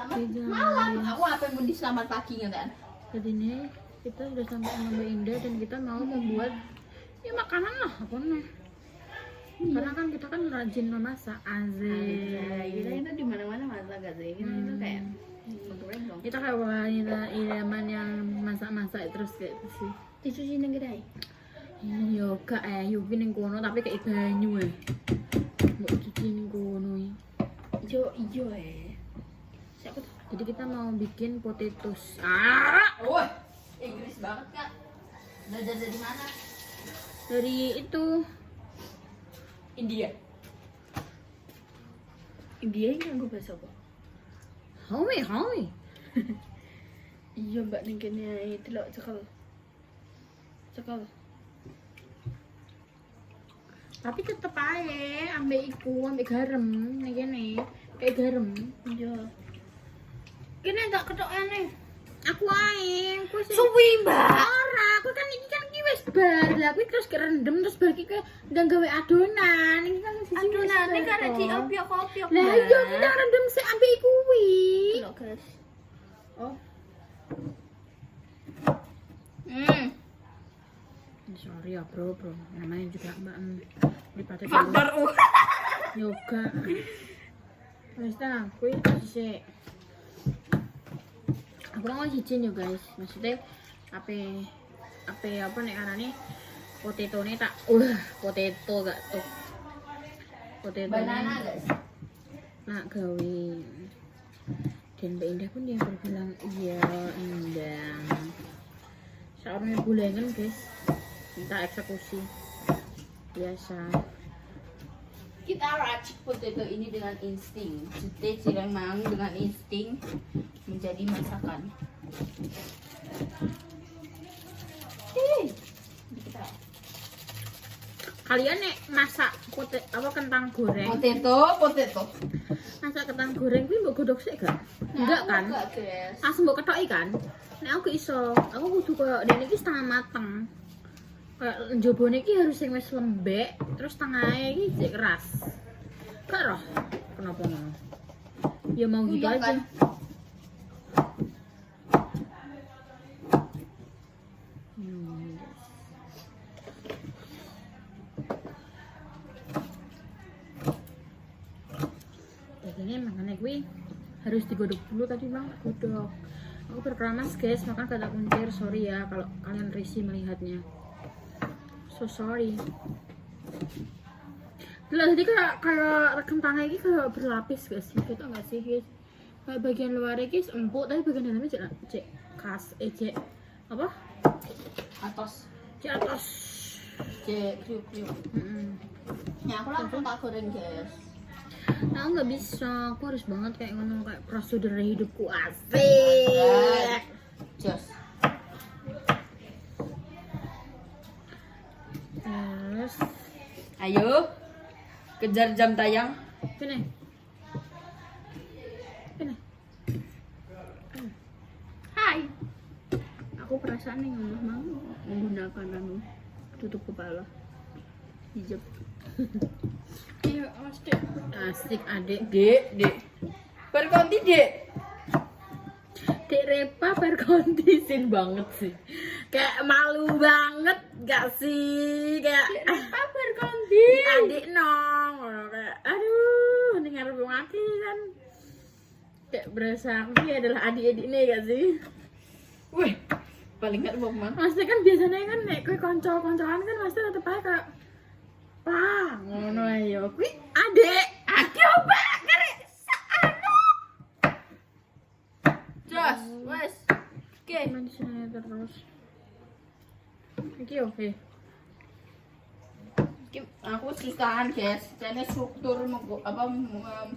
Malam. Aku apa yang mau di selamat pagi kan? Jadi nih kita sudah sampai sama Mbak Indah dan kita mau membuat ya makanan lah apa nih. Karena kan kita kan rajin memasak Kita itu di mana-mana masak gak sih? Kita itu kayak kita kayak wanita idaman yang masak-masak terus kayak gitu sih. dicuci nang kedai. Ini yoga Yupi ning kono tapi kayak banyu mbok cuci ning kono. Ijo siapa tuh? Jadi kita mau bikin potatoes. Wah, Inggris banget kak. Belajar dari mana? Dari itu India. India ini nganggo bahasa apa? Homi. Iya mbak ning kene delok cekel. Tapi tetep aja ambek garam ning kene. Kayak garam. Iya. Kene tak ketokane. Aku ae, aku sih. Suwi mbak. Ora, aku kan iki wis bar. Lah aku terus kerendam terus bar iki ndang gawe adonan. Iki kan sisi Adonan iki karek diopiok-opiok. Lah iya kita rendem sik ambek kuwi. Delok guys. Oh. Sorry ya bro, namanya juga Mbak daripada Faktor yoga. Wes ta, kuwi sik. Aku mau cicin yo guys, maksudnya apa nih arane potato nih tak potato gak tuh potato banana guys. Nak gawe dan Mbak Indah pun yang berbilang iya Indah seorang bulangan guys minta eksekusi biasa. Kita racik potato ini dengan insting. Jute ciremang dengan insting menjadi masakan. Kalian nek masak kentang goreng Potato. masak kentang goreng kuwi mbok godhog sik gak? Enggak kan? Enggak, guys. Langsung mbok ketoki kan? Nek aku iso, aku kudu koyo dene iki setengah mateng. Kayak njobone iki harus sing wis lembek, terus tengahnya iki jek keras. Gak roh kenapa ngono? Ya mau gitu Iya, aja. kan? Ini makanya gue harus digodok dulu tadi bang, godok. Aku berkeramas guys, makanya kata kuncir. Sorry ya kalau kalian risih melihatnya. So sorry. Jadi kayak kentangnya ini kayak berlapis guys, gitu nggak sih guys? Kayak bagian luarnya guys empuk, tapi bagian dalamnya cek cek apa? Atas. Cek atas. Cek kriuk-kriuk. Ya aku langsung tak goreng guys. Nah, nggak bisa, aku harus banget kayak ngono kayak prosedur hidupku asik. Jos. Terus, Ayo. Kejar jam tayang. sini. Hai. Aku perasaan nih ngomong mau Menggunakan tutup kepala. Hijab. iya asik adik Dek. Berkonti, Dek. Dek Repa berkondisin banget sih, kayak malu banget gak sih, kayak Repa berkonti. adik nong kayak aduh ini ngarep ngaki kan kayak berasa aku adalah adik-adik nih gak sih. Wih, paling gak mau mang. Maksudnya kan biasanya kan nek kowe kanca-kancaan kan pasti tetep ae kayak pa ngono ae yo kuwi adek Coba karek anu. Jos, wes. Oke. manusia terus iki oke. Aku susahan guys, jadi struktur menggoreng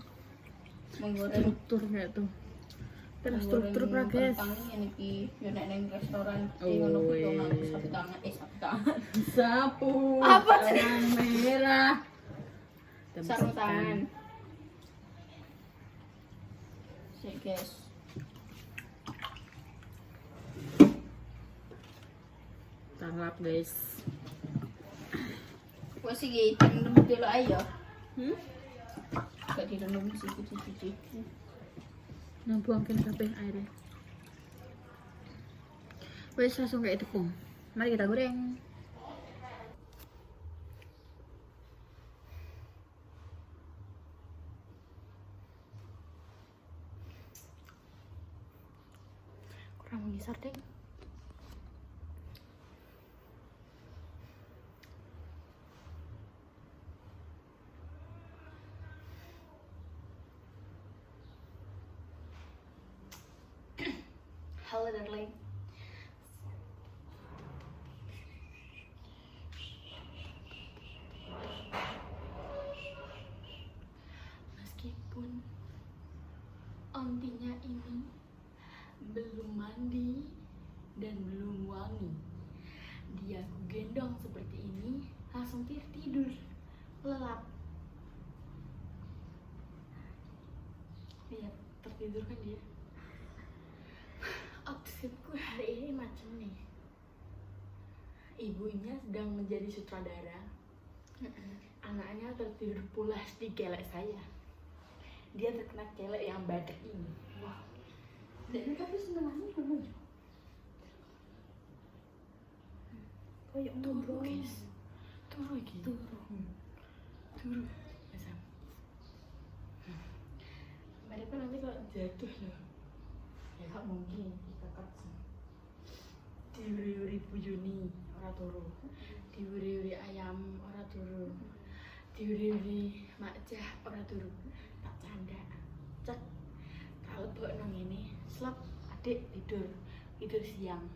Struktur kayak tuh terstruktur pra guys. Kentang ini yo nek ning restoran Oh, iki ngono kuwi iya. sapu tangan. Sapu Apa sih? tangan merah Sarung tangan. Sik guys. tanglap guys. Wes iki direndam dulu ayo. Gak direndam sih cuci. Ngebuang kene kabeh airnya. Wes langsung kayak tepung. Mari kita goreng. Kurang mengisar deh. Halo darling. Meskipun ontinya ini belum mandi dan belum wangi, dia aku gendong seperti ini langsung tidur lelap. Lihat tertidur kan dia. Outfitku hari ini macam nih. Ibunya sedang menjadi sutradara, anaknya tertidur pulas di kelek saya. Dia terkena kelek yang badak ini. Wah. Dan tapi senengannya kamu aja. Kayak turu guys. Turu lagi. Turu. Bisa. Mereka nanti kalau jatuh loh. Ya gak mungkin kita kapsen. Diuri-uri bujuni ora turu. Diuri-uri ayam ora turu. Diuri-uri makcah ora turu. Tak canda. Cek. Kalau buat nang ini, slap adik tidur siang.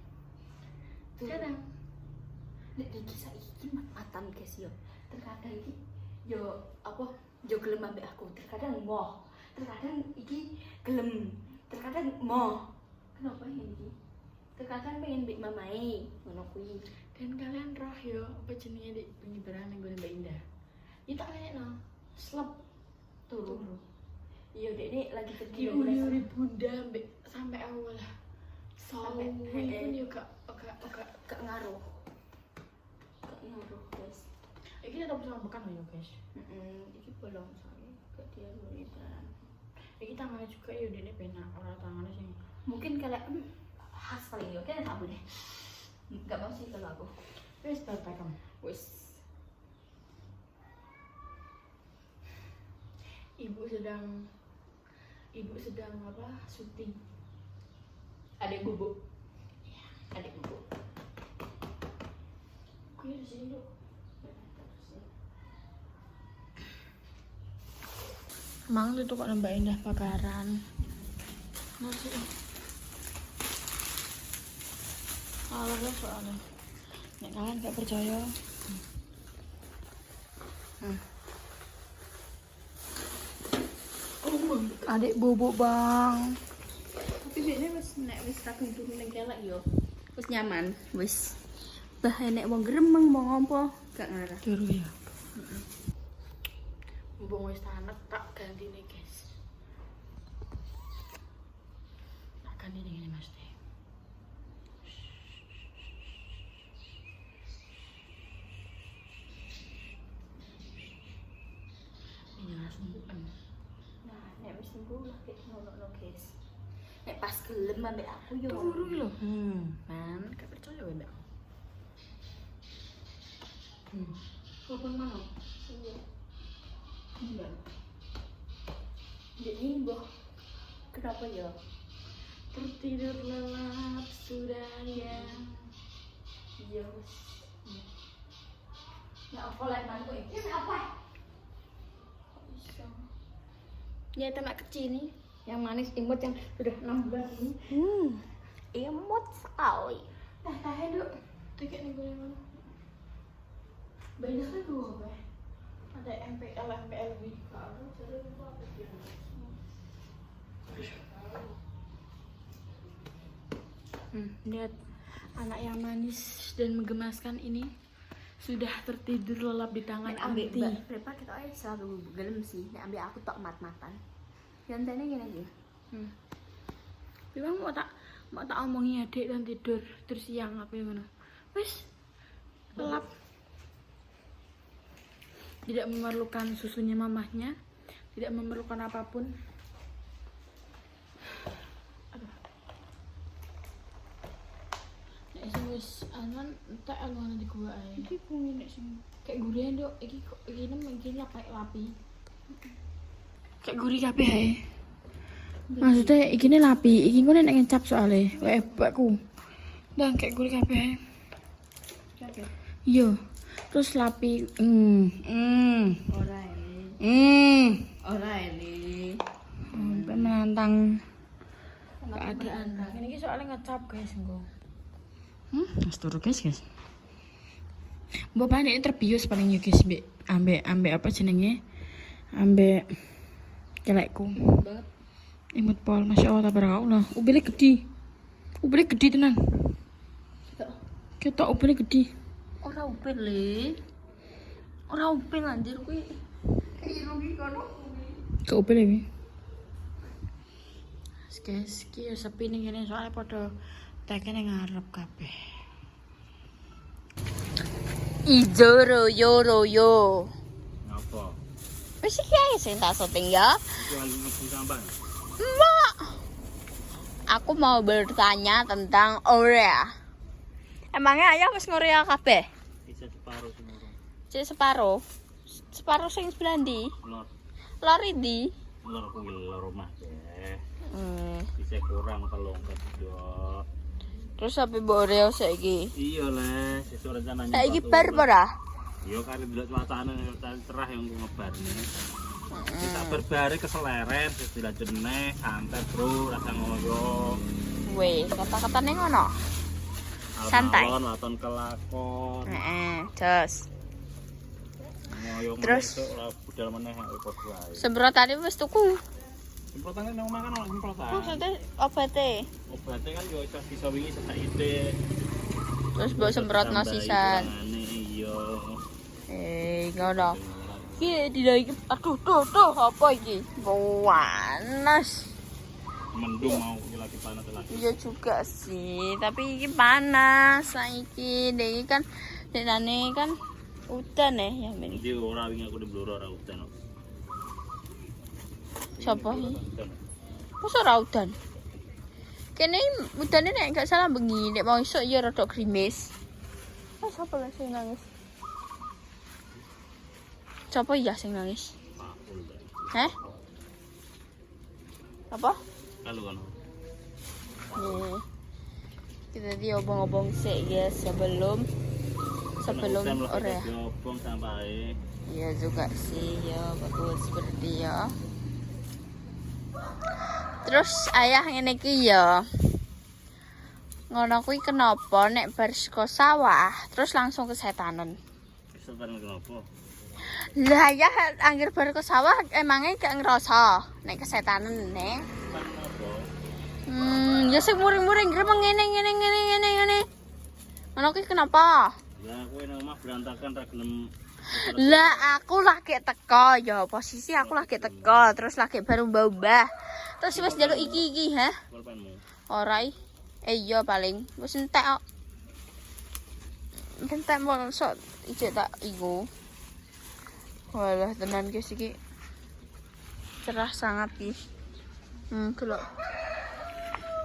Sekarang nek iki saiki matan guys yo. Terkadang iki yo apa yo gelem ambek aku, terkadang moh. Terkadang iki gelem, terkadang moh. Kenapa ini? Terkadang pengen mbek mamai, ngono kuwi. Dan kalian roh yo apa jenenge dik pengibaran nang gone Mbak Indah. Ya tak lekno. Slep turu. Iya dek ini lagi tertidur uri bunda sampai awal sampai pun juga gak ngaruh guys. Ini tetap sama bekan loh guys. Ini bolong soalnya gak dia uriban. Ini tangannya juga ya udah ini penak orang tangannya sih. Mungkin kalian khas kali ya kalian tak boleh. Gak mau sih kalau aku. Wes bapak kamu. Wes. Ibu sedang apa? Syuting. Adik bubuk. Ya, adik bubuk. Kuya di sini dulu. Emang itu kok Mbak Indah bakaran. Masih. Kalau guys soalnya. Nek kalian gak percaya. Adik bubuk bang. Tapi ini wis kadung turun ning kelek yo. Wis nyaman, wis. Bah nek wong gremeng mau ngompo gak ngarah. Turu ya. Mumpung wis tanek tak gantine, guys. Tak gantine ngene Mas Teh. Ini langsung bukan. Nah, nek wis sembuh lah kayak ngono guys. Nek pas gelem ambek aku yo. Turu lho. Man, gak percaya wae mbak. Kapan mana? Iya. Iya. Jadi boh, kenapa ya? Tertidur lelap sudah ya. Iya. Ya apa lagi mantu ini? Apa? Bisa. Ya anak kecil nih, yang manis imut yang sudah 6 bulan ini. Imut sekali. Tahan dulu. Tiket nih gue mana? Banyak kan gue apa? Ada MPL, MPLB. Kalau sudah itu apa sih? Lihat anak yang manis dan menggemaskan ini sudah tertidur lelap di tangan Anti. Berapa kita selalu gelem sih, ambil aku tok mat-matan. Gantene gini aja. Memang mau tak omongi adik dan tidur terus siang apa gimana? Wes lelap. Tidak memerlukan susunya mamahnya, tidak memerlukan apapun. wis anuan entek anuan di gua ae. Iki kuwi nek sing Kayak gurih nduk, iki nem iki lapi. Kayak gurih kabeh ae. Maksudnya iki ne lapi, iki ngono nek ngecap soalnya. Wae bakku. Dan kayak gurih kabeh ae. capek. Iya. Terus lapi. Ora ini. Ora ini. Sampai menantang keadaan. Ini iki soalnya ngecap guys engko. Wis turu guys. Mbok panik terbius paling yo guys ambek apa jenenge? Ambek kelekku. Banget. Imut pol, Masya Allah, tabarakallah. Ubile gede tenan. Kita ubile gede. Ora upil le. Ora upil anjir kuwi. Kayak rugi kono. Ke ubile iki. Guys, iki yo sepi ning kene soalnya padha tekene ngarep kabeh. Ijo royo. Apa? Wis iki ae sing tak syuting ya. Itu lagi ngebul sampan. Mbak. Aku mau bertanya tentang Orea. Emangnya ayah wis ngorea kabeh? Bisa separuh semua. Cek separuh. Separuh sing sebelah ndi? Lor. Lor ndi? Lor kuwi lor omah deh. Bisa kurang telung kedua. Terus sampe mbok Oreo saiki. Iya le, sesuk rencananya. Saiki bar apa ora? Iya kali delok cuacane cerah yang ku ngebarne. Kita berbare keseleren, dilanjutne santai bro, rasa ngoyo. Weh, kata-katane ngono. Santai. Alon waton kelakon. Jos. Ngoyo Terus? ora budal meneh kok wae. Semprotane wis tuku. Semprotane nang makan ora semprotan. Maksudnya obate. Obatnya kan yo iso bisa wingi sesak ide. Terus mbok semprotno sisan. Iya. Ngono. Iki dilagi aduh tuh apa iki? Panas. Mendung mau lagi panas lagi. Iya juga sih, tapi iki panas saiki. Iki kan denane kan udan ya ini. Jadi ora wingi aku di Blora ora udan. Sopo iki? Masa ora udan? Kene udane nek gak salah bengi, nek mau esuk ya rada grimis. Ah sapa lah sing nangis? Sapa ya sing nangis? Heh? Apa? Kalau kan. Nih. Kita dia obong-obong sih ya sebelum Orea. Obong sampai. Iya juga sih ya bagus seperti ya. Terus ayah ngene iki ya. Ngono kuwi kenapa nek bar saka sawah terus langsung kesetanan? Kesetanan kenapa? Lah ya anggere bar ke sawah emangnya gak ngerasa nek kesetanan nek. Ya sing muring-muring gremeng ngene. Ngono kuwi kenapa? Lah kowe nang omah berantakan ra gelem. Lah aku lagi teko ya posisi aku lagi teko terus lagi baru mbah. Terus wis njaluk iki ha? Pulpenmu. Ora iya paling wis entek kok. Entek mau sok ijek tak iku. Walah tenan guys iki. Cerah sangat ki. Delok.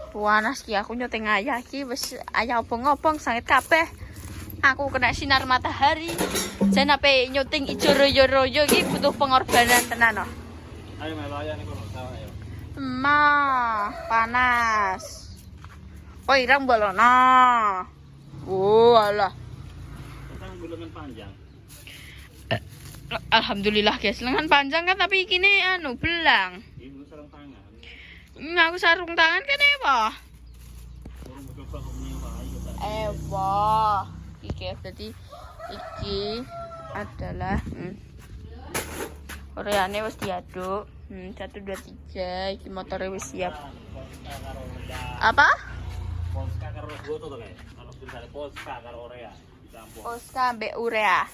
Panas ki aku nyoteng ayah ki wis ayah obong-obong sanget kabeh. Aku kena sinar matahari. Jan ape nyuting ijo royo-royo iki butuh pengorbanan tenan kok. Ayo melu ayo ning kono sawah ayo. Panas. Oh irang bolona. Alah. Kita lengan panjang. Alhamdulillah guys, lengan panjang kan tapi ini belang. Ibu sarung tangan. Aku sarung tangan kan apa? Urung coba kok nyewa ayo. Wah. Iki jadi iki adalah Oreane wis diaduk. 1 2 3 iki motornya wis siap. Apa? Polska karo goto to kae. Kalau tulisane Polska karo Orea dicampur. Polska mbek urea.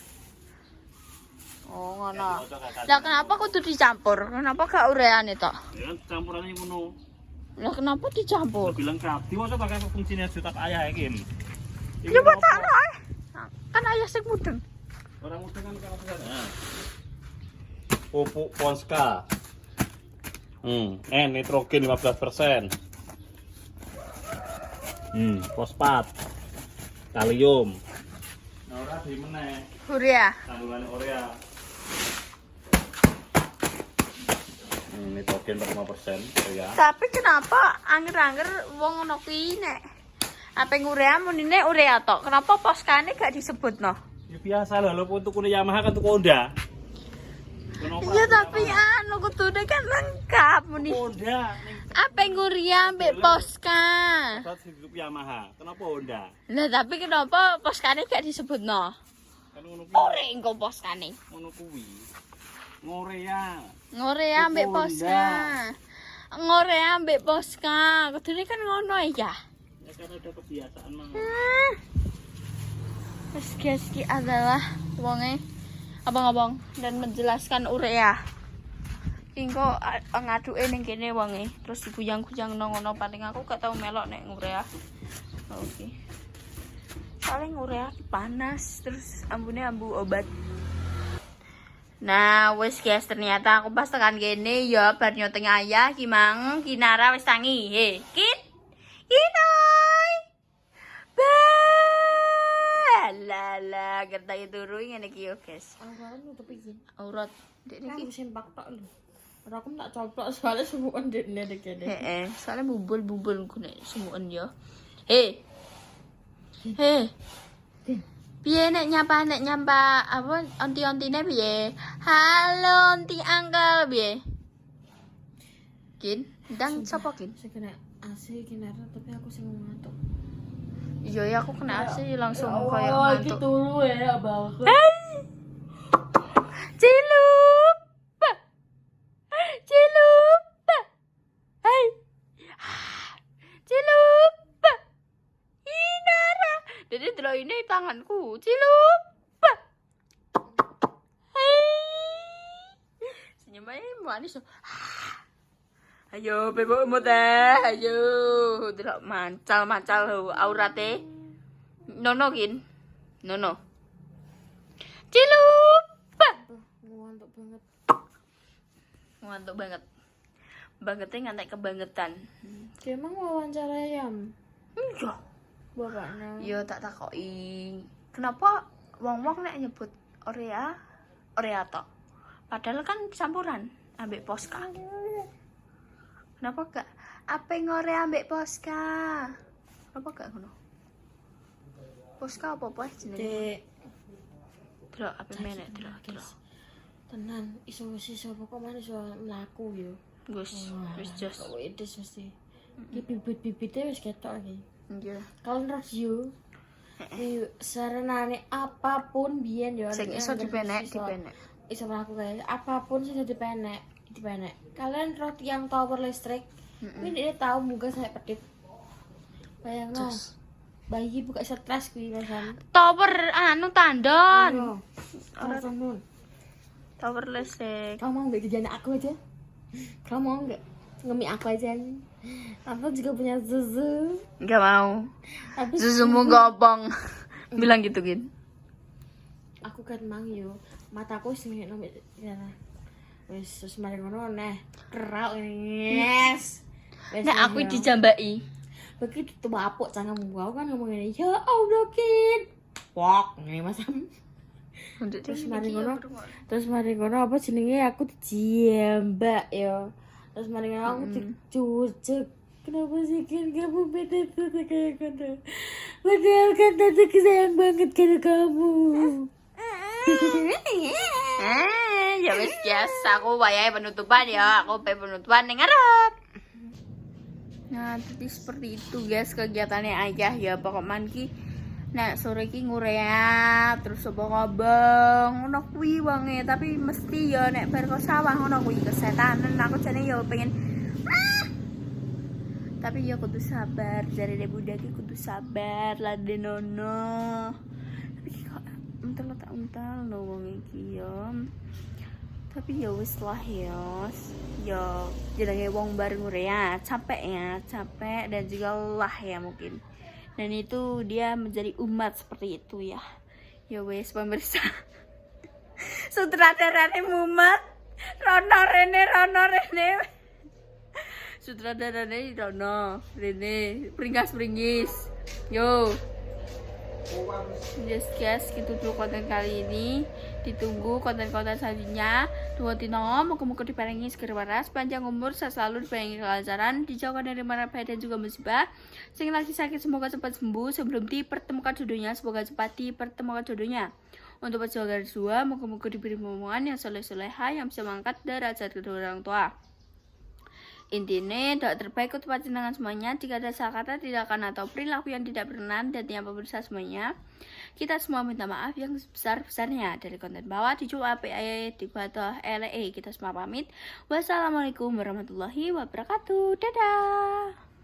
Oh ngono. Lah kenapa kudu dicampur? Kenapa gak ureane tok? Ya kan campurannya ngono. Lah kenapa dicampur? Bilang kreatif masa pakai fungsinya juta ayah iki. Ya buat anak kan ayah sing mudeng. Orang muda kan kalau sana. Pupuk Polska. Nitrogen 15%. Fosfat. kalium. Nah, ora di meneh. Urea. Kandungan urea. Nitrogen 45% urea. Tapi kenapa anger-anger wong ngono kuwi nek apa urea munine urea tok. Kenapa poskane gak disebutno? Ya biasa lho, lu tuku Yamaha kan tuku Honda. Iya tapi anu kudune kan lengkap muni. Honda ning Apa urea mbek poska? saat hidup Yamaha. Kenapa Honda? Nah tapi kenapa poskane gak disebutno? Kan ngono kuwi. Ore engko poskane. Ngono kuwi. Ngorea. Ngorea mbek poska. Ngorea mbek poska. Kudune kan ngono ya. Ya kan ada kebiasaan mah. Meski adalah wonge abang-abang dan menjelaskan urea. Engko ngaduke ning kene wonge, terus diguyang-guyang nang ngono paling aku gak tau melok nek urea. Oke. Paling urea panas terus ambune ambu obat. Nah, wis guys, ternyata aku pas tekan kene ya bar nyoteng ayah ki mang Kinara wis tangi. He, Kinoy. Lala, kertai turu ngene iki yo, guys. Aurat nutup iki. Aurat dek Aku niki. sempak tok lho. Ora aku tak coplok soalnya semuan dekne kene. Heeh, soalnya bubul-bubul ku nek semuan yo. He. Piye nek nyapa apa onti-ontine piye? Halo onti angkel piye? Kin, ndang sapa kin? Saya kena AC kinara tapi aku sing ngantuk. Iya ya aku kena AC langsung kayak ngantuk. turu ya abang. Cilup. Cilup. Hai. Cilup. Inara. Jadi delok ini tanganku. Cilup. Hai. Senyum aja manis. Ayo bebokmu teh. Ayo. Delok mancal-mancal aurate. Nono kin. Nono. Cilup. Ngantuk banget. Ngantuk banget. Bangetnya ngantek kebangetan. Emang wawancara Yam? Iya. Bapaknya. Yo tak takoki. Kenapa wong-wong nek nyebut Orea tok? Padahal kan campuran ambek Poska. Kenapa gak apa Orea ambek Poska? Kenapa gak ngono? Poska apa jenenge? Dek. Delok apa menek delok. Tenan, iso pokok mana iso mlaku yo. Wis jos. Kok edes mesti. Iki bibit-bibite wis ketok iki. Iya. Kalau radio saranane apapun biyen yo Sing iso dipenek. Iso mlaku kae apapun sing dipenek. Kalian roh yang tower listrik. Ini dia tahu muga saya pedit. Bayangno. Bayi buka stres kuwi rasane. Tower anu tandon. Ora temen. Tower listrik. Kamu mau nggak kerjaan aku aja? Kamu mau nggak ngemi aku aja? Aku juga punya susu. Enggak mau. Tapi Susumu gobong. Bilang gitu, Gin. aku kan mang yo. Mataku sing nomor ya. Wis terus mari ngono neh. Kerak yes. Nek aku dijambaki. Begitu tuh bapuk cangamu aku kan ngomong ngene. Ya Allah, Kin. Wok, ngene Mas. Terus mari ngono apa jenenge aku dijambak yo. Terus mari ngono aku dicucuk. Kenapa sih Kin kamu beda tuh kayak gitu? Padahal kan tante sayang banget ke kamu. Ya wis biasa aku wayahe penutupan ya. Aku penutupan ning ngarep. Nah, jadi seperti itu guys kegiatannya ayah ya. Pokoknya ki nek sore ki ngurea terus sapa kabang ngono kuwi wange tapi mesti ya nek bar kok sawah ngono kuwi kesetanan aku jane ya pengen tapi ya kudu sabar jare dek budak ki kudu sabar lah denono tapi kok entel no wong iki ya tapi ya wis lah ya jenenge wong bar ngurea capek dan juga lelah ya mungkin. Dan itu dia menjadi umat seperti itu ya. Ya wes pemirsa. Sutradarane mumet. Rono rene. Sutradarane Rono rene. Pringgas. Yo. Yes guys, gitu dulu konten kali ini. Ditunggu konten-konten selanjutnya. Dua tino, moga-moga diparingi segera waras, panjang umur, sehat selalu, diparingi kelancaran, dijauhkan dari mara bahaya dan juga musibah. Sing lagi sakit semoga cepat sembuh, sebelum dipertemukan jodohnya semoga cepat dipertemukan jodohnya. Untuk pejuang garis dua, moga-moga diberi momongan yang soleh-soleha yang bisa mengangkat derajat kedua orang tua. Intinya, doa terbaik untuk panjenengan semuanya. Jika ada salah kata, tindakan atau perilaku yang tidak berkenan dan yang pemirsa semuanya, kita semua minta maaf yang sebesar-besarnya. Dari konten bawah dicoba PAE di bawah LE. Kita semua pamit. Wassalamualaikum warahmatullahi wabarakatuh. Dadah.